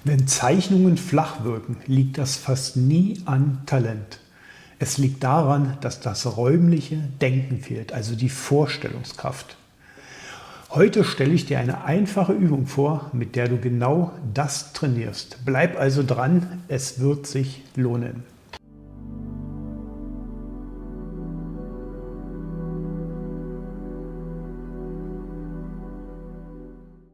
Wenn Zeichnungen flach wirken, liegt das fast nie an Talent. Es liegt daran, dass das räumliche Denken fehlt, also die Vorstellungskraft. Heute stelle ich dir eine einfache Übung vor, mit der du genau das trainierst. Bleib also dran, es wird sich lohnen.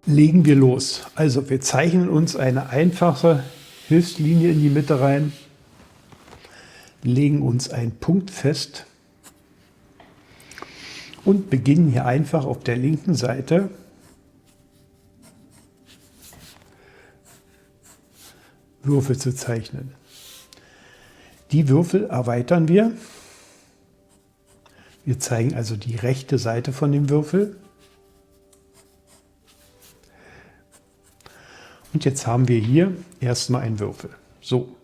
Legen wir los. Also wir zeichnen uns eine einfache Hilfslinie in die Mitte rein, legen uns einen Punkt fest und beginnen hier einfach auf der linken Seite Würfel zu zeichnen. Die Würfel erweitern wir. Wir zeigen also die rechte Seite von dem Würfel. Und jetzt haben wir hier erstmal einen Würfel. So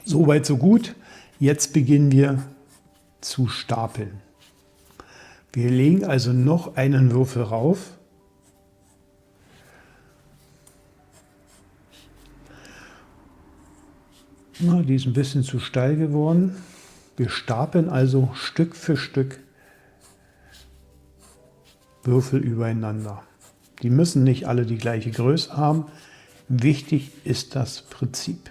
weit, so gut. Jetzt beginnen wir zu stapeln. Wir legen also noch einen Würfel rauf. Na, die ist ein bisschen zu steil geworden. Wir stapeln also Stück für Stück Würfel übereinander. Die müssen nicht alle die gleiche Größe haben. Wichtig ist das Prinzip.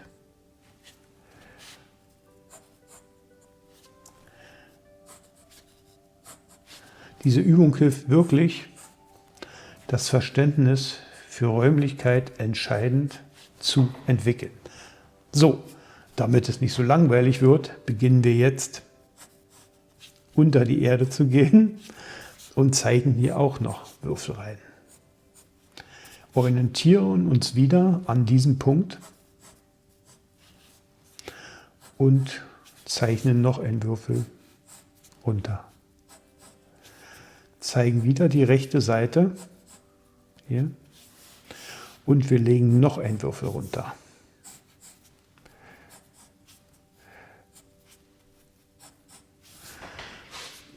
Diese Übung hilft wirklich, das Verständnis für Räumlichkeit entscheidend zu entwickeln. So, damit es nicht so langweilig wird, beginnen wir jetzt unter die Erde zu gehen und zeichnen hier auch noch Würfel rein. Orientieren uns wieder an diesem Punkt und zeichnen noch einen Würfel runter. Zeigen wieder die rechte Seite hier und wir legen noch einen Würfel runter.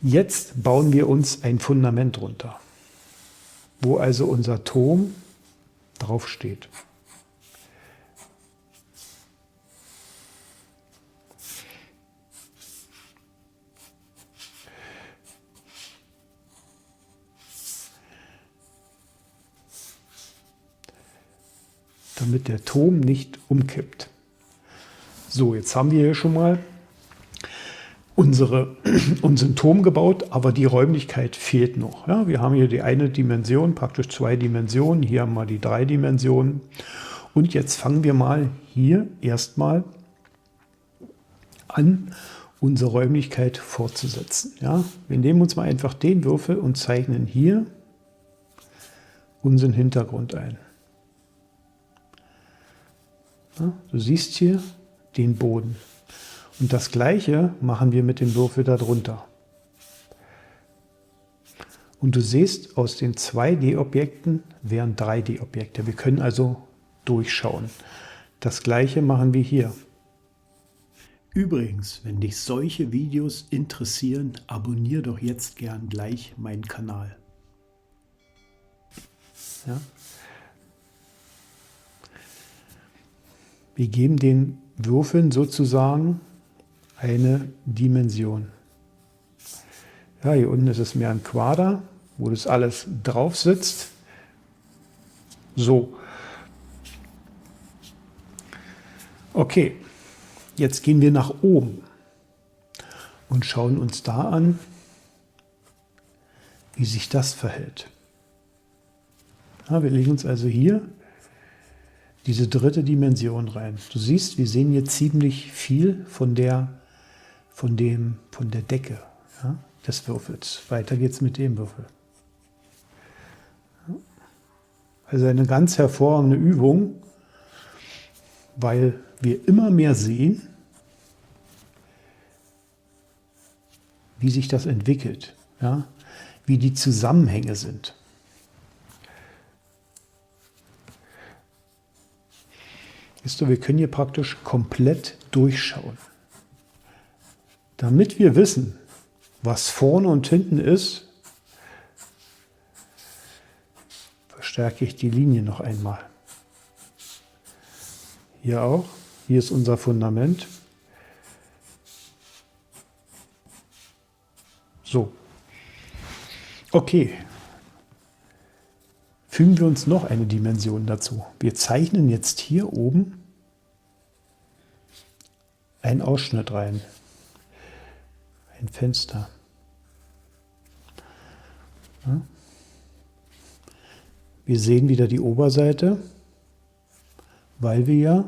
Jetzt bauen wir uns ein Fundament runter, wo also unser Turm drauf steht. Damit der Turm nicht umkippt. So, jetzt haben wir hier schon mal unseren Turm gebaut, aber die Räumlichkeit fehlt noch. Ja, wir haben hier die eine Dimension, praktisch 2 Dimensionen. Hier haben wir die 3 Dimensionen. Und jetzt fangen wir mal hier erstmal an, unsere Räumlichkeit fortzusetzen. Ja, wir nehmen uns mal einfach den Würfel und zeichnen hier unseren Hintergrund ein. Ja, du siehst hier den Boden. Und das Gleiche machen wir mit dem Würfel darunter. Und du siehst, aus den 2D-Objekten wären 3D-Objekte. Wir können also durchschauen. Das Gleiche machen wir hier. Übrigens, wenn dich solche Videos interessieren, abonniere doch jetzt gern gleich meinen Kanal. Ja? Wir geben den Würfeln sozusagen eine Dimension. Ja, hier unten ist es mehr ein Quader, wo das alles drauf sitzt. So. Okay, jetzt gehen wir nach oben und schauen uns da an, wie sich das verhält. Ja, wir legen uns also hier diese 3. Dimension rein. Du siehst, wir sehen hier ziemlich viel von der Decke, ja, des Würfels. Weiter geht's mit dem Würfel. Also eine ganz hervorragende Übung, weil wir immer mehr sehen, wie sich das entwickelt, ja, wie die Zusammenhänge sind. Siehst du, wir können hier praktisch komplett durchschauen. Damit wir wissen, was vorne und hinten ist, verstärke ich die Linie noch einmal. Hier auch. Hier ist unser Fundament. So. Okay. Fügen wir uns noch eine Dimension dazu. Wir zeichnen jetzt hier oben einen Ausschnitt rein. Ein Fenster. Ja. Wir sehen wieder die Oberseite, weil wir ja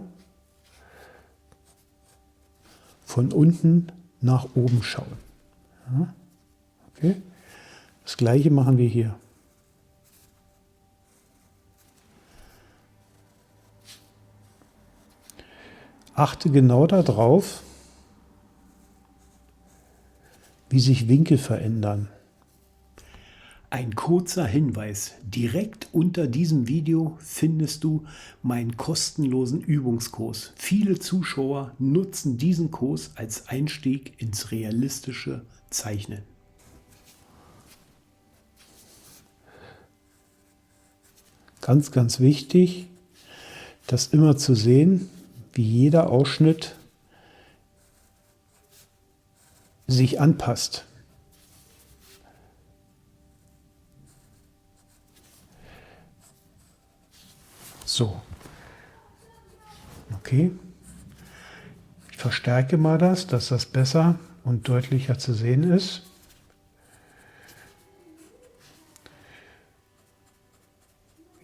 von unten nach oben schauen. Ja. Okay. Das gleiche machen wir hier. Achte genau darauf, wie sich Winkel verändern. Ein kurzer Hinweis: Direkt unter diesem Video findest du meinen kostenlosen Übungskurs. Viele Zuschauer nutzen diesen Kurs als Einstieg ins realistische Zeichnen. Ganz, ganz wichtig, das immer zu sehen, wie jeder Ausschnitt sich anpasst. So. Okay. Ich verstärke mal das, dass das besser und deutlicher zu sehen ist.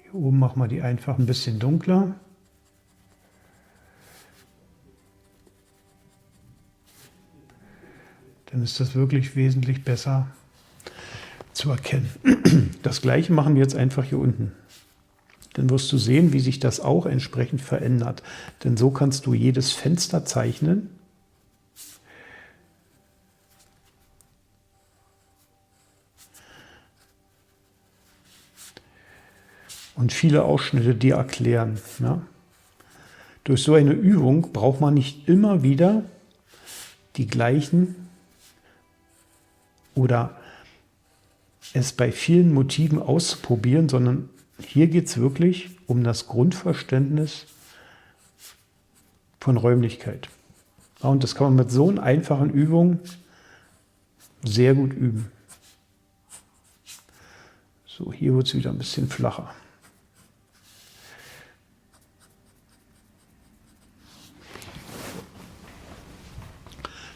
Hier oben machen wir die einfach ein bisschen dunkler. Dann ist das wirklich wesentlich besser zu erkennen. Das gleiche machen wir jetzt einfach hier unten. Dann wirst du sehen, wie sich das auch entsprechend verändert. Denn so kannst du jedes Fenster zeichnen. Und viele Ausschnitte dir erklären. Ja? Durch so eine Übung braucht man nicht immer wieder die gleichen oder es bei vielen Motiven auszuprobieren, sondern hier geht es wirklich um das Grundverständnis von Räumlichkeit. Ja, und das kann man mit so einer einfachen Übung sehr gut üben. So, hier wird es wieder ein bisschen flacher.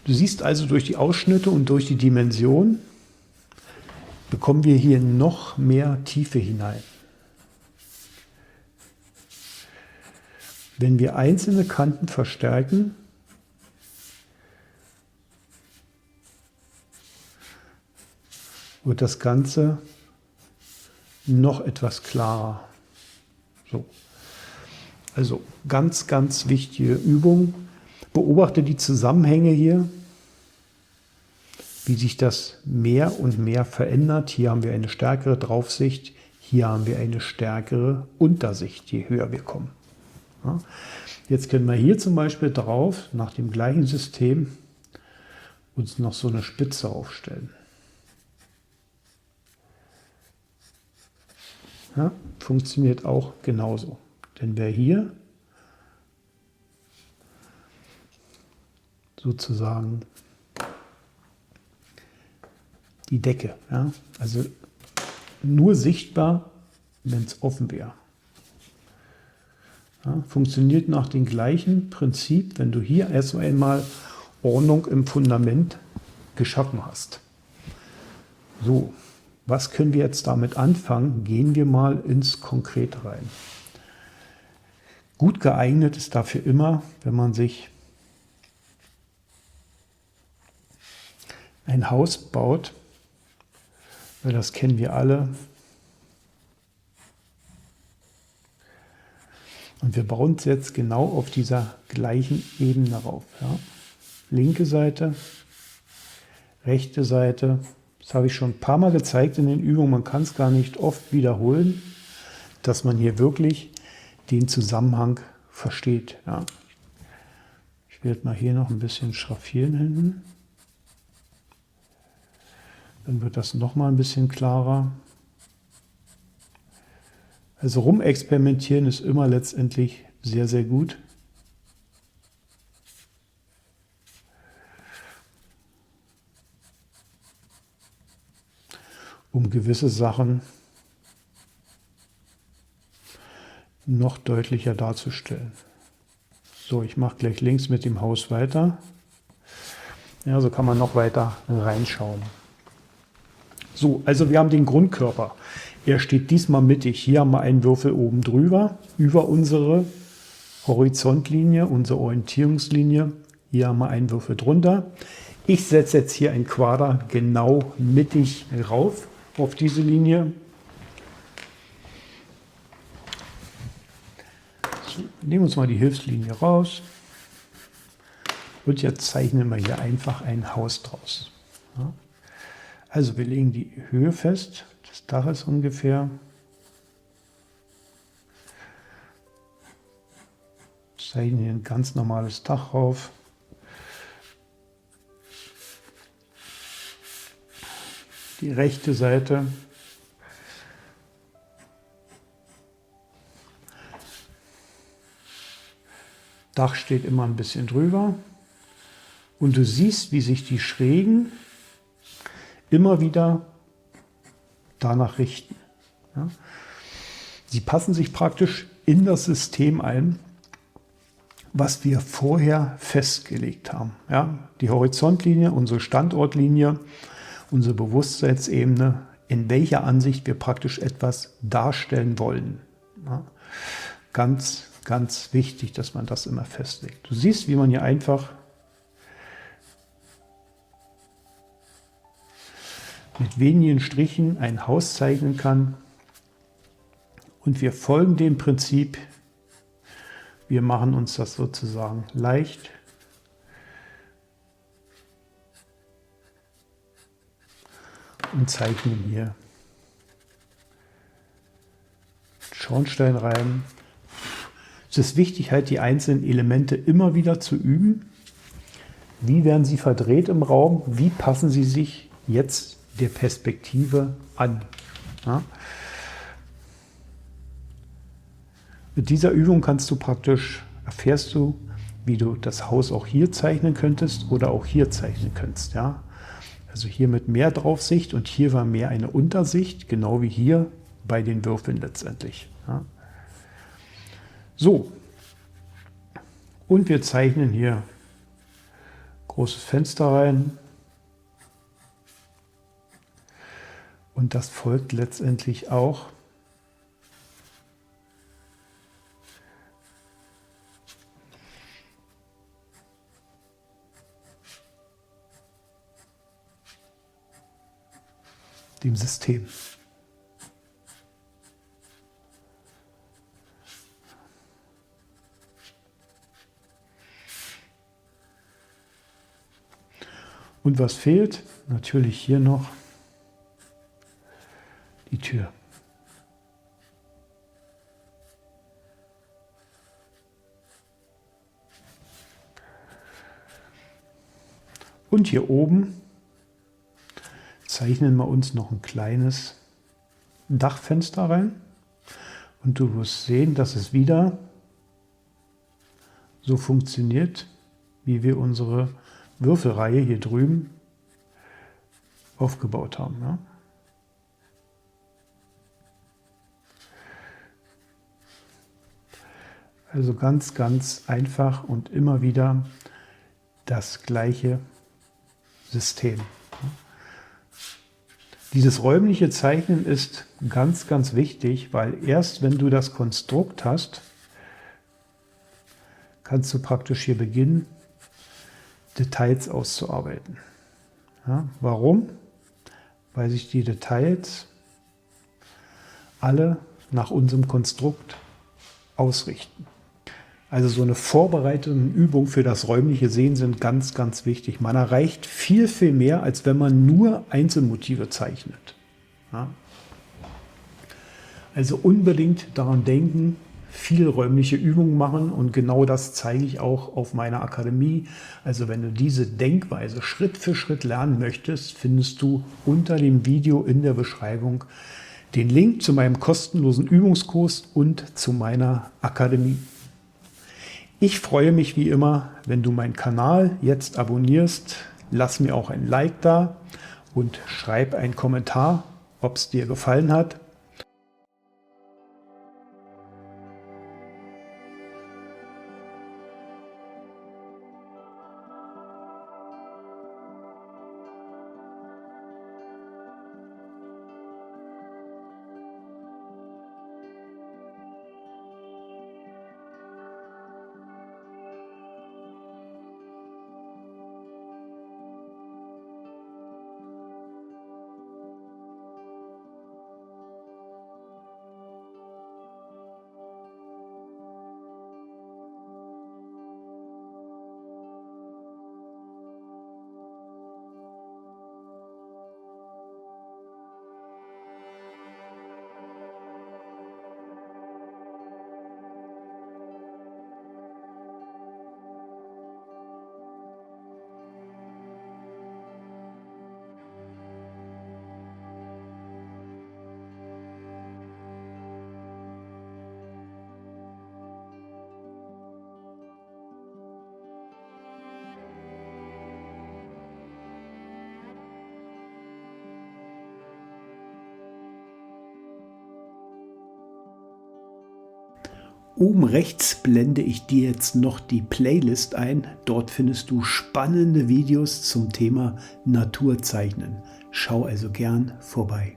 Du siehst also, durch die Ausschnitte und durch die Dimension bekommen wir hier noch mehr Tiefe hinein. Wenn wir einzelne Kanten verstärken, wird das Ganze noch etwas klarer. So. Also ganz, ganz wichtige Übung. Beobachte die Zusammenhänge hier, wie sich das mehr und mehr verändert. Hier haben wir eine stärkere Draufsicht, hier haben wir eine stärkere Untersicht, je höher wir kommen. Ja. Jetzt können wir hier zum Beispiel drauf, nach dem gleichen System, uns noch so eine Spitze aufstellen. Ja, funktioniert auch genauso. Denn wer hier sozusagen die Decke, ja, also nur sichtbar, wenn es offen wäre. Ja, funktioniert nach dem gleichen Prinzip, wenn du hier erst einmal Ordnung im Fundament geschaffen hast. So, was können wir jetzt damit anfangen? Gehen wir mal ins Konkrete rein. Gut geeignet ist dafür immer, wenn man sich ein Haus baut, weil das kennen wir alle. Und wir bauen es jetzt genau auf dieser gleichen Ebene rauf. Ja. Linke Seite, rechte Seite. Das habe ich schon ein paar Mal gezeigt in den Übungen. Man kann es gar nicht oft wiederholen, dass man hier wirklich den Zusammenhang versteht. Ja. Ich werde mal hier noch ein bisschen schraffieren hinten. Dann wird das noch mal ein bisschen klarer. Also rumexperimentieren ist immer letztendlich sehr, sehr gut. um gewisse Sachen noch deutlicher darzustellen. So, ich mache gleich links mit dem Haus weiter. Ja, so kann man noch weiter reinschauen. So, also wir haben den Grundkörper. Er steht diesmal mittig. Hier haben wir einen Würfel oben drüber, über unsere Horizontlinie, unsere Orientierungslinie. Hier haben wir einen Würfel drunter. Ich setze jetzt hier ein Quader genau mittig rauf auf diese Linie. So, nehmen wir uns mal die Hilfslinie raus. Und jetzt zeichnen wir hier einfach ein Haus draus. Ja. Also wir legen die Höhe fest, des Daches ungefähr. Zeichnen hier ein ganz normales Dach rauf. Die rechte Seite. Dach steht immer ein bisschen drüber. Und du siehst, wie sich die Schrägen immer wieder danach richten. Ja. Sie passen sich praktisch in das System ein, was wir vorher festgelegt haben. Ja. Die Horizontlinie, unsere Standortlinie, unsere Bewusstseinsebene, in welcher Ansicht wir praktisch etwas darstellen wollen. Ja. Ganz, ganz wichtig, dass man das immer festlegt. Du siehst, wie man hier einfach mit wenigen Strichen ein Haus zeichnen kann. Und wir folgen dem Prinzip, wir machen uns das sozusagen leicht. Und zeichnen hier Schornstein rein. Es ist wichtig, halt die einzelnen Elemente immer wieder zu üben. Wie werden sie verdreht im Raum? Wie passen sie sich jetzt der Perspektive an? Ja. Mit dieser Übung erfährst du, wie du das Haus auch hier zeichnen könntest oder auch hier zeichnen könntest. Ja. Also hier mit mehr Draufsicht und hier war mehr eine Untersicht, genau wie hier bei den Würfeln letztendlich. Ja. So, und wir zeichnen hier großes Fenster rein. Und das folgt letztendlich auch dem System. Und was fehlt? Natürlich hier noch die Tür. Und hier oben zeichnen wir uns noch ein kleines Dachfenster rein. Und du wirst sehen, dass es wieder so funktioniert, wie wir unsere Würfelreihe hier drüben aufgebaut haben. Ja? Also ganz, ganz einfach und immer wieder das gleiche System. Dieses räumliche Zeichnen ist ganz, ganz wichtig, weil erst wenn du das Konstrukt hast, kannst du praktisch hier beginnen, Details auszuarbeiten. Ja, warum? Weil sich die Details alle nach unserem Konstrukt ausrichten. Also so eine vorbereitende Übung für das räumliche Sehen sind ganz, ganz wichtig. Man erreicht viel, viel mehr, als wenn man nur Einzelmotive zeichnet. Ja? Also unbedingt daran denken, viel räumliche Übungen machen und genau das zeige ich auch auf meiner Akademie. Also wenn du diese Denkweise Schritt für Schritt lernen möchtest, findest du unter dem Video in der Beschreibung den Link zu meinem kostenlosen Übungskurs und zu meiner Akademie. Ich freue mich wie immer, wenn du meinen Kanal jetzt abonnierst. Lass mir auch ein Like da und schreib einen Kommentar, ob es dir gefallen hat. Oben rechts blende ich dir jetzt noch die Playlist ein. Dort findest du spannende Videos zum Thema Naturzeichnen. Schau also gern vorbei.